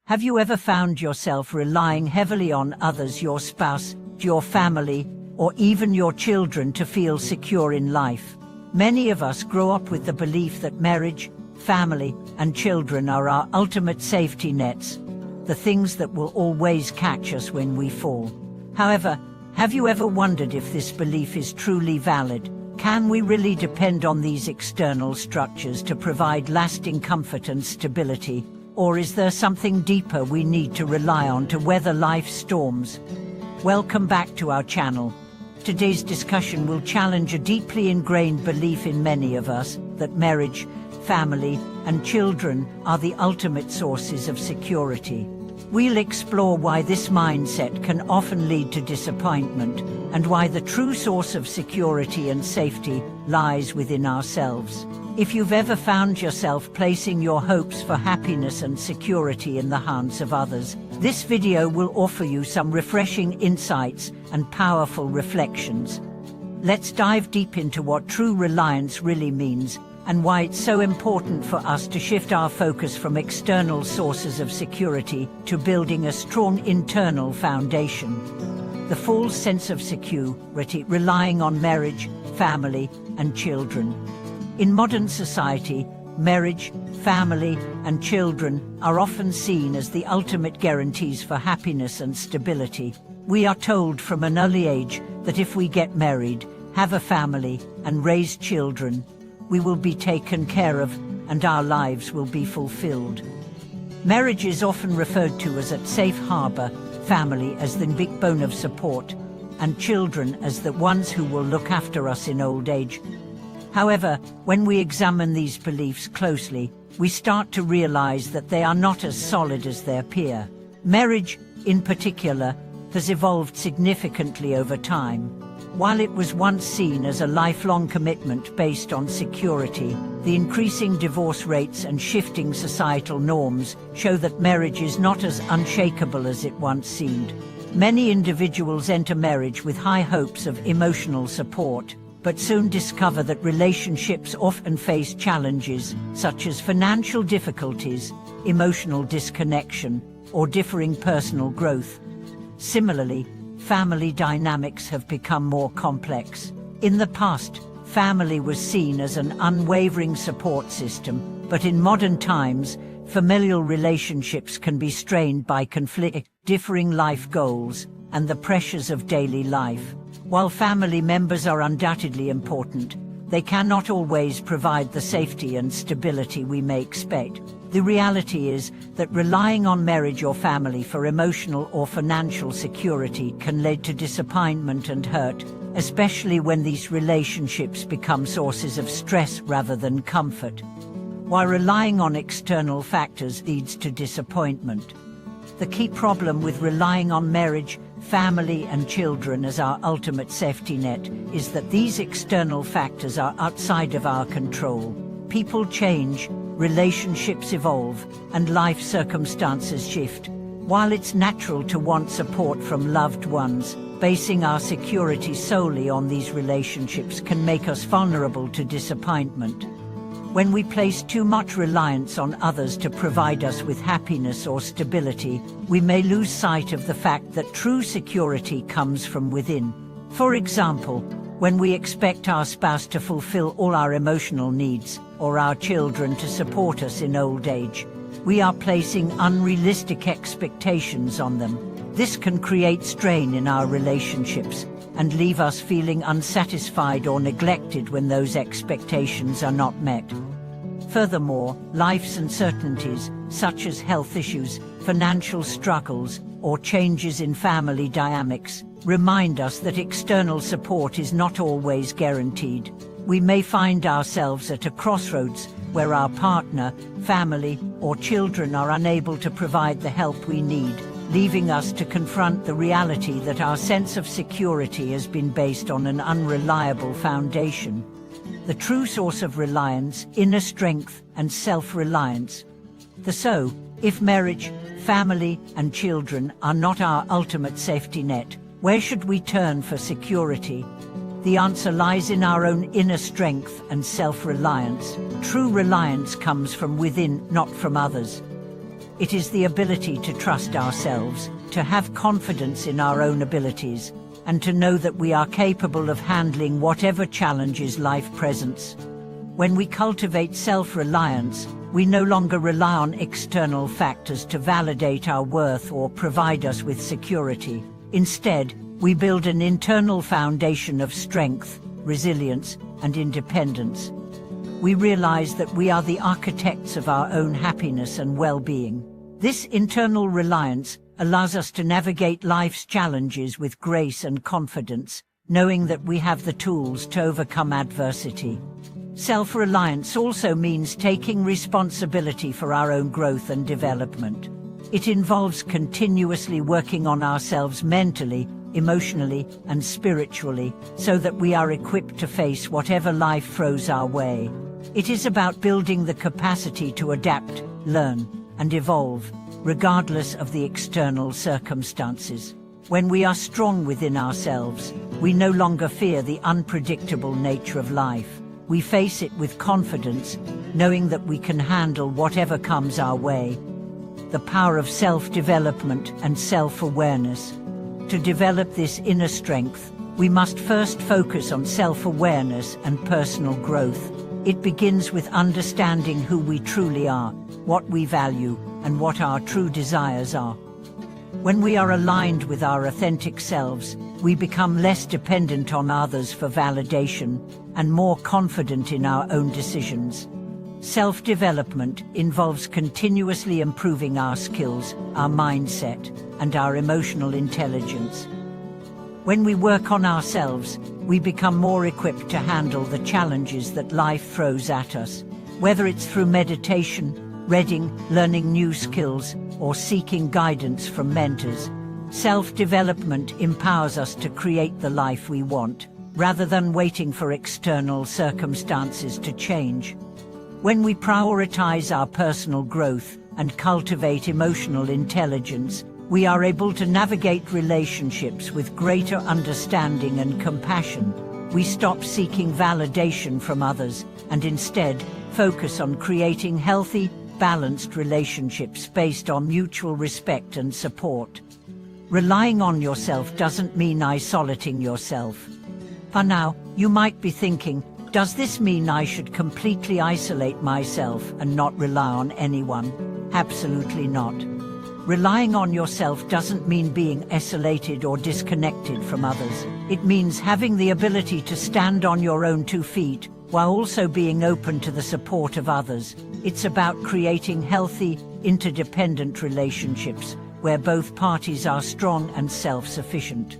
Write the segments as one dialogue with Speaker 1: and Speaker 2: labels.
Speaker 1: Have you ever found yourself relying heavily on others, your spouse, your family, or even your children to feel secure in life? Many of us grow up with the belief that marriage, family, and children are our ultimate safety nets, the things that will always catch us when we fall. However, have you ever wondered if this belief is truly valid? Can we really depend on these external structures to provide lasting comfort and stability? Or is there something deeper we need to rely on to weather life's storms? Welcome back to our channel. Today's discussion will challenge a deeply ingrained belief in many of us that marriage, family, and children are the ultimate sources of security. We'll explore why this mindset can often lead to disappointment and why the true source of security and safety lies within ourselves. If you've ever found yourself placing your hopes for happiness and security in the hands of others, this video will offer you some refreshing insights and powerful reflections. Let's dive deep into what true reliance really means and why it's so important for us to shift our focus from external sources of security to building a strong internal foundation. The false sense of security relying on marriage, family, and children. In modern society, marriage, family, and children are often seen as the ultimate guarantees for happiness and stability. We are told from an early age that if we get married, have a family, and raise children, we will be taken care of and our lives will be fulfilled. Marriage is often referred to as a safe harbor, family as the backbone of support, and children as the ones who will look after us in old age. However, when we examine these beliefs closely, we start to realize that they are not as solid as their peer. Marriage, in particular, has evolved significantly over time. While it was once seen as a lifelong commitment based on security, the increasing divorce rates and shifting societal norms show that marriage is not as unshakable as it once seemed. Many individuals enter marriage with high hopes of emotional support, but soon discover that relationships often face challenges such as financial difficulties, emotional disconnection, or differing personal growth. Similarly, family dynamics have become more complex. In the past, family was seen as an unwavering support system, but in modern times, familial relationships can be strained by conflict, differing life goals, and the pressures of daily life. While family members are undoubtedly important, they cannot always provide the safety and stability we may expect. The reality is that relying on marriage or family for emotional or financial security can lead to disappointment and hurt, especially when these relationships become sources of stress rather than comfort. While relying on external factors leads to disappointment. The key problem with relying on marriage, family, and children as our ultimate safety net is that these external factors are outside of our control. People change, relationships evolve, and life circumstances shift. While it's natural to want support from loved ones, basing our security solely on these relationships can make us vulnerable to disappointment. When we place too much reliance on others to provide us with happiness or stability, we may lose sight of the fact that true security comes from within. For example, when we expect our spouse to fulfill all our emotional needs, or our children to support us in old age, we are placing unrealistic expectations on them. This can create strain in our relationships and leave us feeling unsatisfied or neglected when those expectations are not met. Furthermore, life's uncertainties, such as health issues, financial struggles, or changes in family dynamics, remind us that external support is not always guaranteed. We may find ourselves at a crossroads where our partner, family, or children are unable to provide the help we need, leaving us to confront the reality that our sense of security has been based on an unreliable foundation. The true source of reliance, inner strength, and self-reliance. So, if marriage, family, and children are not our ultimate safety net, where should we turn for security? The answer lies in our own inner strength and self-reliance. True reliance comes from within, not from others. It is the ability to trust ourselves, to have confidence in our own abilities, and to know that we are capable of handling whatever challenges life presents. When we cultivate self-reliance, we no longer rely on external factors to validate our worth or provide us with security. Instead, we build an internal foundation of strength, resilience, and independence. We realize that we are the architects of our own happiness and well-being. This internal reliance allows us to navigate life's challenges with grace and confidence, knowing that we have the tools to overcome adversity. Self-reliance also means taking responsibility for our own growth and development. It involves continuously working on ourselves mentally, emotionally, and spiritually, so that we are equipped to face whatever life throws our way. It is about building the capacity to adapt, learn, and evolve, regardless of the external circumstances. When we are strong within ourselves, we no longer fear the unpredictable nature of life. We face it with confidence, knowing that we can handle whatever comes our way. The power of self-development and self-awareness. To develop this inner strength, we must first focus on self-awareness and personal growth. It begins with understanding who we truly are, what we value, and what our true desires are. When we are aligned with our authentic selves, we become less dependent on others for validation and more confident in our own decisions. Self-development involves continuously improving our skills, our mindset, and our emotional intelligence. When we work on ourselves, we become more equipped to handle the challenges that life throws at us. Whether it's through meditation, reading, learning new skills, or seeking guidance from mentors, self-development empowers us to create the life we want, rather than waiting for external circumstances to change. When we prioritize our personal growth and cultivate emotional intelligence, we are able to navigate relationships with greater understanding and compassion. We stop seeking validation from others and instead focus on creating healthy, balanced relationships based on mutual respect and support. Relying on yourself doesn't mean isolating yourself. For now, you might be thinking, does this mean I should completely isolate myself and not rely on anyone? Absolutely not. Relying on yourself doesn't mean being isolated or disconnected from others. It means having the ability to stand on your own 2 feet, while also being open to the support of others. It's about creating healthy, interdependent relationships, where both parties are strong and self-sufficient.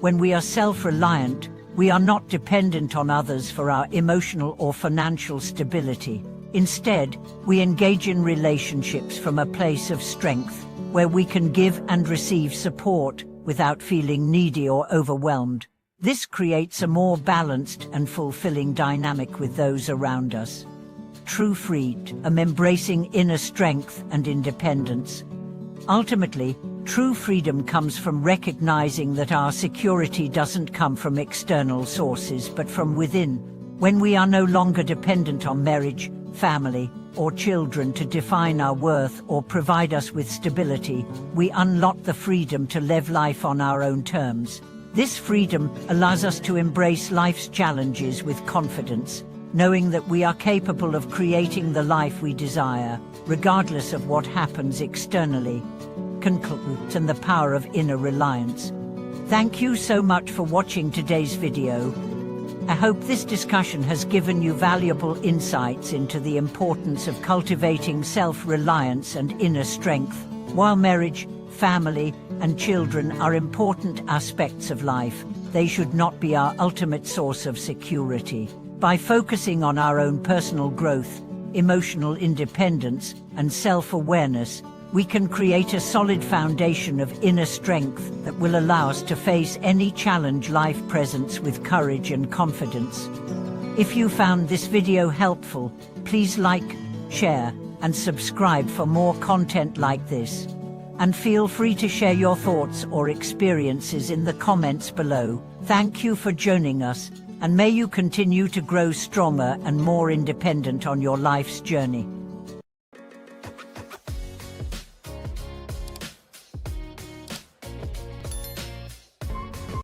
Speaker 1: When we are self-reliant, we are not dependent on others for our emotional or financial stability. Instead, we engage in relationships from a place of strength, where we can give and receive support without feeling needy or overwhelmed. This creates a more balanced and fulfilling dynamic with those around us. True freedom, embracing inner strength and independence. Ultimately, true freedom comes from recognizing that our security doesn't come from external sources but from within. When we are no longer dependent on marriage, family, or children to define our worth or provide us with stability, we unlock the freedom to live life on our own terms. This freedom allows us to embrace life's challenges with confidence, knowing that we are capable of creating the life we desire, regardless of what happens externally. Concludes and the power of inner reliance. Thank you so much for watching today's video. I hope this discussion has given you valuable insights into the importance of cultivating self-reliance and inner strength. While marriage, family, and children are important aspects of life, they should not be our ultimate source of security. By focusing on our own personal growth, emotional independence, and self-awareness, we can create a solid foundation of inner strength that will allow us to face any challenge life presents with courage and confidence. If you found this video helpful, please like, share, and subscribe for more content like this. And feel free to share your thoughts or experiences in the comments below. Thank you for joining us, and may you continue to grow stronger and more independent on your life's journey.